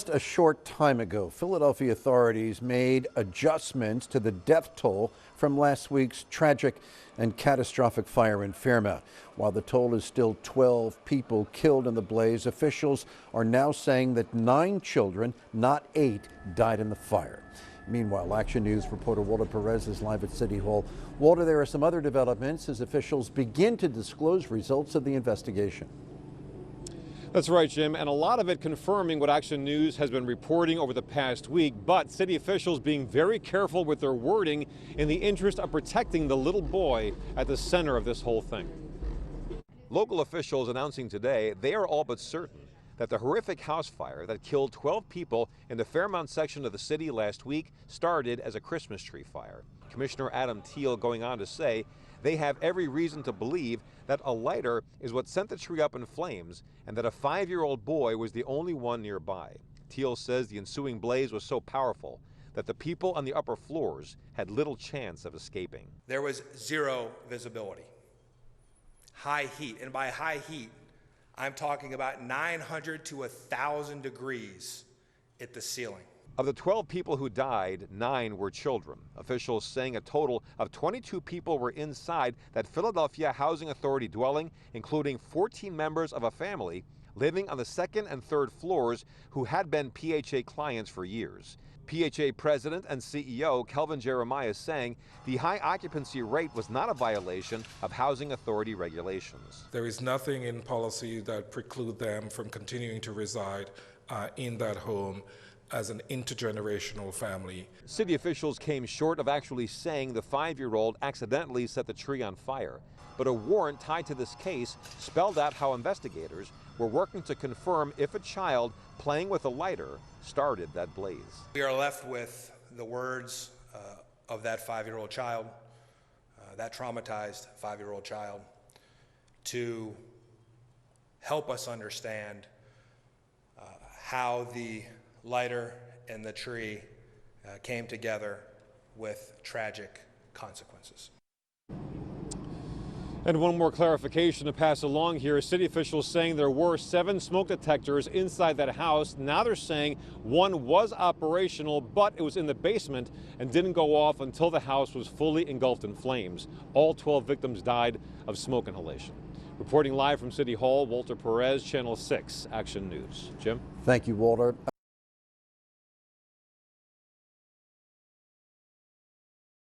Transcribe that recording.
Just a short time ago, Philadelphia authorities made adjustments to the death toll from last week's tragic and catastrophic fire in Fairmount. While the toll is still 12 people killed in the blaze, officials are now saying that 9 children, not 8, died in the fire. Meanwhile, Action News reporter Walter Perez is live at City Hall. Walter, there are some other developments as officials begin to disclose results of the investigation. That's right, Jim, and a lot of it confirming what Action News has been reporting over the past week, but city officials being very careful with their wording in the interest of protecting the little boy at the center of this whole thing. Local officials announcing today they are all but certain that the horrific house fire that killed 12 people in the Fairmount section of the city last week started as a Christmas tree fire. Commissioner Adam Thiel going on to say they have every reason to believe that a lighter is what sent the tree up in flames and that a 5-year-old boy was the only one nearby. Thiel says the ensuing blaze was so powerful that the people on the upper floors had little chance of escaping. There was zero visibility. High heat, and by high heat, I'm talking about 900 to 1,000 degrees at the ceiling. Of the 12 people who died, 9 were children. Officials saying a total of 22 people were inside that Philadelphia Housing Authority dwelling, including 14 members of a family living on the 2nd and 3rd floors who had been PHA clients for years. PHA President and CEO KELVIN is saying the high occupancy rate was not a violation of Housing Authority regulations. There is nothing in policy that preclude them from continuing to reside in that home as an intergenerational family. City officials came short of actually saying the 5-year-old accidentally set the tree on fire. But a warrant tied to this case spelled out how investigators were working to confirm if a child playing with a lighter started that blaze. We are left with the words of that 5-year-old child, that traumatized 5-year-old child, to help us understand how the lighter and the tree came together with tragic consequences. And one more clarification to pass along here. City officials saying there were 7 smoke detectors inside that house. Now they're saying one was operational, but it was in the basement and didn't go off until the house was fully engulfed in flames. All 12 victims died of smoke inhalation. Reporting live from City Hall, Walter Perez, Channel 6 Action News. Jim? Thank you, Walter.